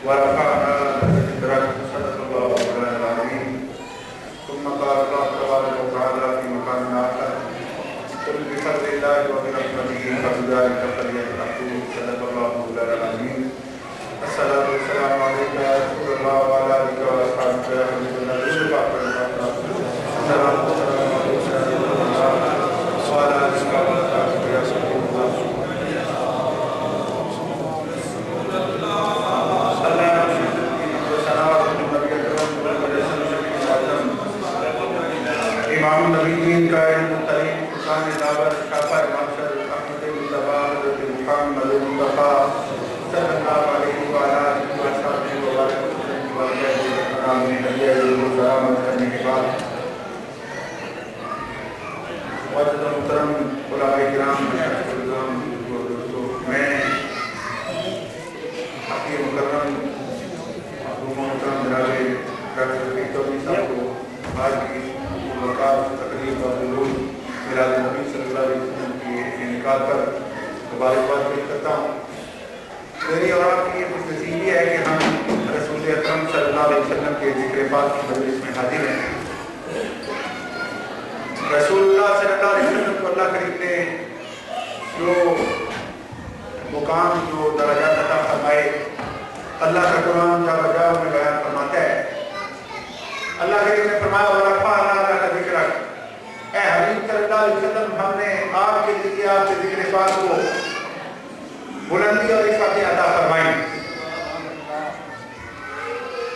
ورفعنا ذكرك صدق الله مولانا العظيم. ثم قال الله تبارك وتعالى في مقام آخر قل بفضل الله وبرحمته فبذلك فليفرحوا صدق الله مولانا العظيم. الصلاة والسلام عليك يا رسول الله وعلى آلك وأصحابك يا حبيب الله. الصلاة والسلام عليك يا رسول الله وعلى آلك وأصحابك يا حبيب الله. امام النبیین قائد مطلعین فرقان دعوت شافع معاشر احمد مصطفیٰ حضرت محمد مصطفیٰ صلی اللہ علیہ وآلہ وسلم وبارک وسلم کرنے کے بعد معزز محترم علماء کرام دوستوں، میں حقیر مکرم محترم جناب ڈاکٹر رفیق چودھری صاحب کو آج کی ملاقات تقریب اور ضرور میلاد نبی صلی اللہ علیہ وسلم کی انعقاد پر مبارکباد پیش کرتا ہوں۔ میری اور آپ کی یہ خوش نصیبی ہے کہ ہم رسول اکرم صلی اللہ علیہ وسلم کے ذکر پاک کی مجلس میں حاضر ہیں۔ رسول اللہ صلی اللہ علیہ وسلم کو اللہ کریم نے جو مقام جو درجات عطا فرمائے، اللہ کا قرآن جا بجا میں بیان فرماتا ہے۔ اللہ کریم نے فرمایا وَرَفَعْنَا لَكَ ذِكْرَكَ، اے حبیب صلی اللہ علیہ وسلم ہم نے آپ کے ذریعے آپ کے ذکر پاک کو بلندی اور عزت عطا فرمائی۔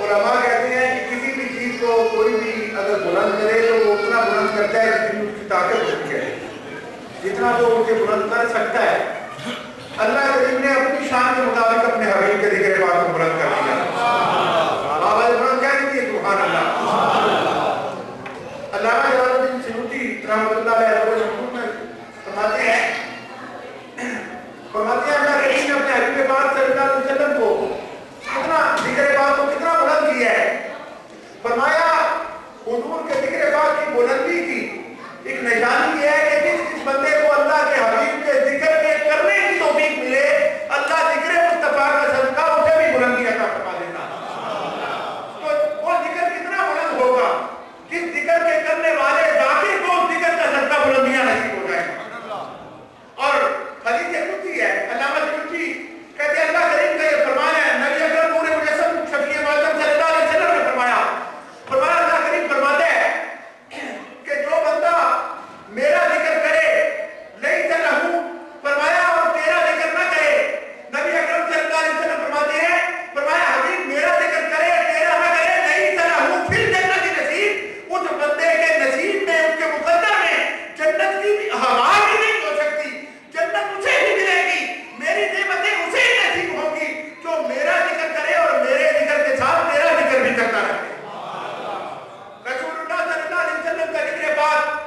علماء کہتے ہیں کہ کسی بھی چیز کو کوئی بھی اگر بلند کرے تو وہ اتنا بلند کرتا ہے جتنی اس کی طاقت ہوتی ہے، جتنا جو اسے بلند کر سکتا ہے۔ اللہ کریم نے اپنی شان کے مطابق اپنے حبیب کے ذکر پاک کو بلند کر دیا۔ آواز بلند کہہ دیجیے سبحان اللہ۔ علامہ جلال الدین سیوطی رحمۃ اللہ علیہ میں فرماتے ہیں اللہ کریم نے اپنے حبیب پاک صلی اللہ علیہ وسلم کو کتنا ذکر پاک کو کتنا بلند کیا ہے۔ فرمایا حضور کے ذکر پاک کی بلندی کی ایک نشانی یہ ہے کہ جس بندے کو اللہ کے حبیب کے ذکر کے کرنے کی توفیق ملے، اللہ ذکر مصطفیٰ کا صدقہ اسے بھی بلندی عطا فرما دیتا۔ تو وہ ذکر کتنا بلند ہوگا جس ذکر کے کرنے والے ذاکر کو ذکر کا صدقہ بلندیاں نصیب ہو جائے۔ اور حدیث قدسی ہے، علامہ سیوطی کہتے ہیں اللہ کریم کا یہ فرمان ہے، نبی اکرم نور مجسم شفیع معظم صلی اللہ علیہ وسلم نے فرمایا اللہ کریم فرماتا ہے کہ جو بندہ میرا ذکر کرے لیس لہو، فرمایا اور تیرا ذکر نہ کرے، نبی اکرم صلی اللہ علیہ وسلم فرماتے ہیں فرمایا حبیب میرا ذکر کرے تیرا نہ کرے لیس لہو فی الجنت نصیب، اس بندے کے نصیب میں اس کے مقدر میں جنت کی ہوا بھی نہیں ہو سکتی، جنت اسے ہی ملے گی، میری نعمتیں اسے ہی نصیب ہوں گی جو میرا ذکر کرے اور میرے ذکر کے ساتھ تیرا ذکر بھی کرتا رہے۔ رسول اللہ صلی اللہ علیہ وسلم کا ذکر پاک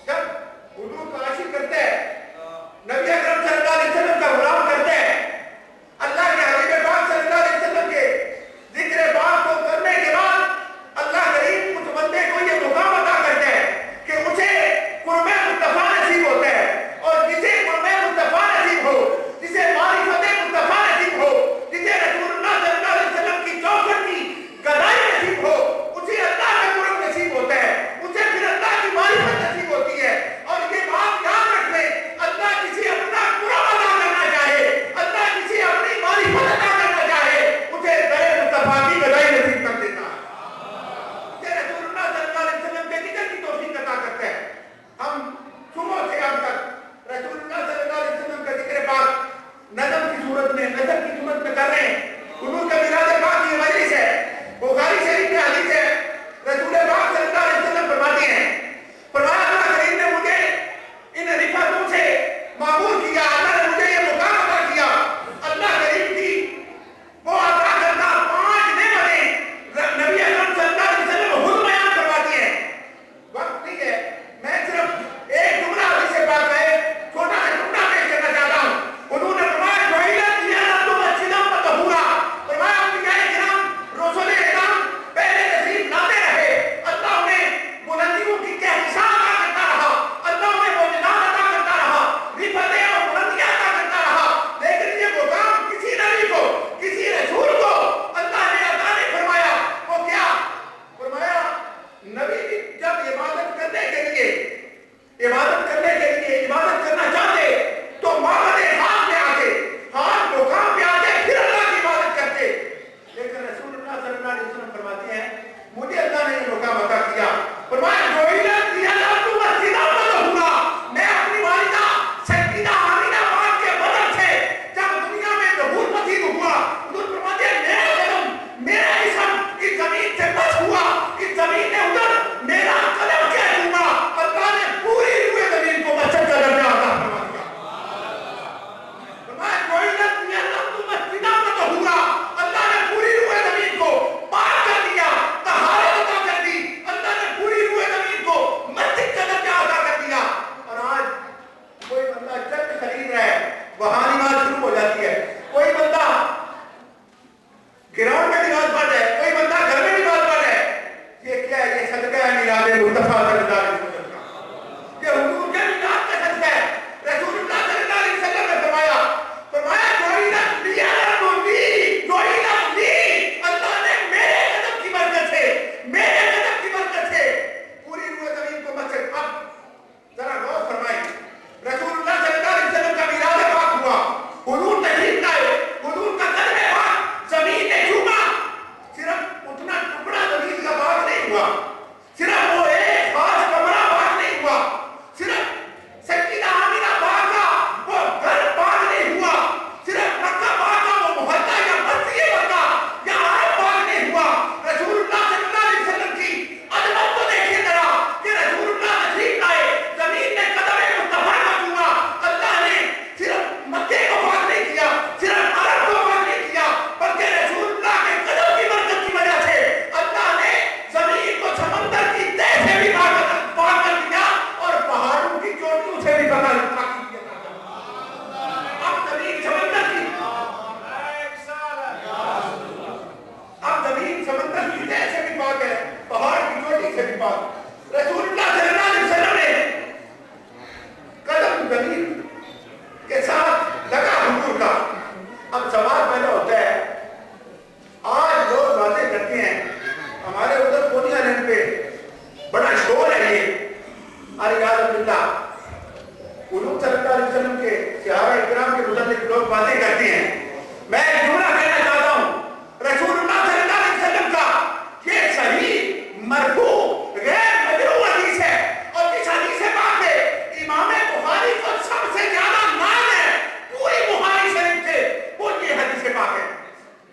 جب حضور کا عاشق کرتے ہیں، نبی اکرم صلی اللہ علیہ وسلم کا غلام کرتے ہیں، اللہ کے حبیب پاک صلی اللہ علیہ وسلم کے ذکر پاک کو کرنے کے بعد اللہ کریم اس بندے کو یہ مقام عطا کرتے ہیں کہ اسے قرب مصطفیٰ نصیب ہوتا ہے، اور جسے قرب مصطفیٰ نصیب ہو، جسے معرفت مصطفیٰ نصیب ہو، جسے رسول اللہ صلی اللہ علیہ وسلم کی چوکھٹ کی گدائی نصیب ہو، اسے اللہ کا قرب نصیب ہوتا ہے، اسے پھر اللہ کی معرفت نصیب ہوتی ہے۔ اور یہ بات یاد رکھ لیں، اللہ کسی اپنا قرب ادا کرنا چاہے، اللہ کسی اپنی معرفت ادا کرنا چاہے، اسے در مصطفیٰ کی گدائی نصیب کر دیتا ہے، اسے رسول اللہ صلی اللہ علیہ وسلم کے ذکر کی توفیق عطا کرتا ہے۔ ہم صبح سے اب تک رسول اللہ صلی اللہ علیہ وسلم کا ذکر پاک نظم کی صورت میں نظم کی صورت میں کر رہے ہیں۔ حضور کا میلاد پاک کی مجلس ہے، بخاری شریف میں حدیث ہے، رسول پاک صلی اللہ علیہ وسلم فرماتے ہیں فرمایا اللہ کریم نے مجھے ان رفعتوں سے معمور کیا، اللہ نے مجھے یہ مقام عطا کیا۔ اللہ کریم کی وہ عطا کرنا 5 نعمتیں نبی اکرم صلی اللہ علیہ وسلم خود بیان کرواتی ہیں۔ وقت نہیں ہے، میں صرف ایک جملہ حدیث پاک کا ایک چھوٹا سا جملہ پیش کرنا چاہتا ہوں۔ انہوں نے فرمایا جوہیلت دیانت مسجداً وطہورا، فرمایا انبیاء کرام رسول اکرام پہلے نصیب لاتے رہے، اللہ انہیں بلندیوں کی کہکشاں عطا کرتا رہا، اللہ انہیں معجزات عطا کرتا رہا، رفعتیں اور بلندیاں وہاں نماز شروع ہو جاتی ہے. کوئی بندہ گراؤنڈ میں نماز پڑھ رہا ہے, کوئی بندہ گھر میں نماز پڑھ رہا ہے. یہ کیا ہے؟ یہ صدقہ ہے میلاد مصطفیٰ صلی اللہ علیہ وسلم کا. یہ حضور کے میلاد کا صدقہ ہے. رسول اللہ صلی اللہ علیہ وسلم نے فرمایا اللہ نے میرے قدم کی برکت سے پوری روح زمین کو مسجد. اب ذرا غور فرمائیں, رسول اللہ صلی اللہ علیہ وسلم کا میلاد پاک ہوا, حضور تشریف لائے, حضور کا قدم پاک زمین نے چھوما. صرف اتنا ٹکڑا زمین کا پاک نہیں ہوا, صرف وہ ایک خاص کمرہ پاک نہیں ہوا, صرف سیدہ آمینہ پاک کا وہ گھر پاک نہیں ہوا, صرف مکہ پاک کا وہ محلہ یا بستی مکہ یا عرب پاک نہیں ہوا. رسول اللہ صلی اللہ علیہ وسلم کی عظمت کو دیکھیے ذرا کہ رسول اللہ تشریف لائے, زمین نے قدم مصطفیٰ کا چھوا. اللہ نے صرف مکے کو پاک نہیں کیا, صرف عرب کو پاک نہیں کیا, بلکہ رسول اللہ کے قدم کی برکت کی وجہ سے اللہ نے زمین کو سمندر کی تہ سے بھی پاک کر دیا اور پہاڑوں کی چوٹیوں سے بھی پاک کیا. اب زمین سمندر کی تہ سے بھی پاک ہے, پہاڑ کی چوٹی سے بھی پاک. رسول اللہ صلی اللہ علیہ وسلم نے قدم زمین کے ساتھ لگا حضور کا. اب سوال پیدا ہوتا ہے, آج لوگ باتیں کرتے ہیں, ہمارے ادھر پونی آئلینڈ پہ بڑا شور ہے یہ اریاض باللہ, حضور صلی اللہ علیہ وسلم کے صحابہ اکرام کے متعلق لوگ باتیں کرتے ہیں. میں ایک جملہ کہنا چاہتا ہوں, رسول اللہ صلی اللہ علیہ وسلم کا یہ صحیح مرفوع غیر مجروح حدیث ہے, اور اس حدیث پاک میں امام بخاری کو سب سے زیادہ نام ہے پوری بخاری شریف کے, وہ یہ حدیث پاک ہے.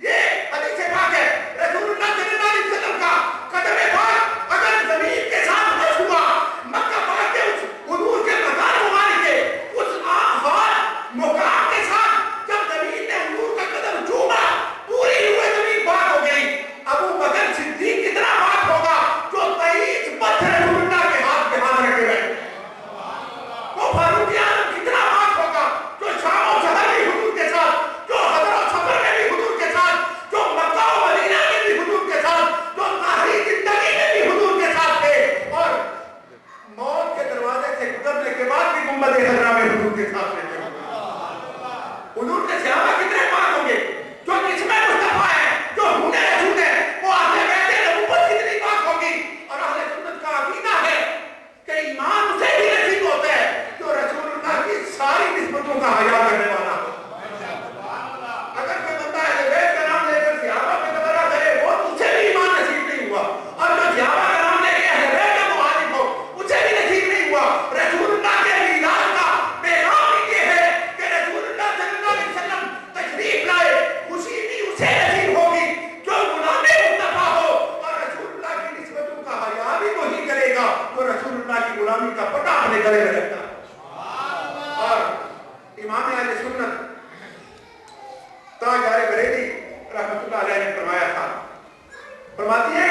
یہ حدیث پاک ہے رسول اللہ صلی اللہ علیہ وسلم کا قدم پاک اگر زمین کے ساتھ مس ہوا, مکہ پاک کے اس حضور کے مکان مبارک کے اس آخر مقام کے ساتھ جب زمین نے حضور کا قدم چھوما, پوری روح زمین پاک ہو گئی. ابو بکر صدیق کتنا پاک ہوگا جو 23 پتھر رسول اللہ کے ہاتھ رکھے ہوئے. وہ فاروق اعظم کتنا پاک ہوگا جو شام و شہر میں حضور کے ساتھ, جو حضر و سفر میں بھی حضور کے ساتھ, جو مکہ و مدینہ میں بھی حضور کے ساتھ, جو ظاہری زندگی میں بھی حضور کے ساتھ تھے, اور موت کے دروازے سے گزرنے کے بعد بھی گنبد خضرا میں حضور کے ساتھ رہتے ہیں. حضور کے صحابہ کتنے پاک ہوں گے جو جسم مصطفیٰ ہے, جو خون رسول ہے, وہ اہل بیت نبوت کتنی پاک ہوگی. اور اہل سنت کا عقیدہ ہے کہ ایمان اسے ہی نصیب ہوتا ہے جو رسول اللہ کی ساری نسبتوں کا حیا کرنے والا ہو. اگر کوئی بندہ اہل بیت کا نام لے کر صحابہ پہ تبرہ کرے, وہ اسے بھی ایمان نصیب نہیں ہوا, اور جو صحابہ کا نام لے کے اہل بیت کا مخالف ہو اسے بھی نصیب نہیں ہوا. رسول اللہ کے میلاد کا پیغام ہی یہ ہے کہ رسول اللہ صلی اللہ علیہ وسلم تشریف لائے, خوشی بھی اسے نصیب ہوگی جو غلام مصطفیٰ ہو, اور رسول اللہ کی نسبتوں کا حیا بھی وہی کرے گا جو رسول اللہ کی غلامی کا پٹا اپنے گلے میں رکھتا. اور امام اہل سنت تاجدار بریلوی رحمۃ اللہ علیہ نے فرمایا تھا, فرماتی ہے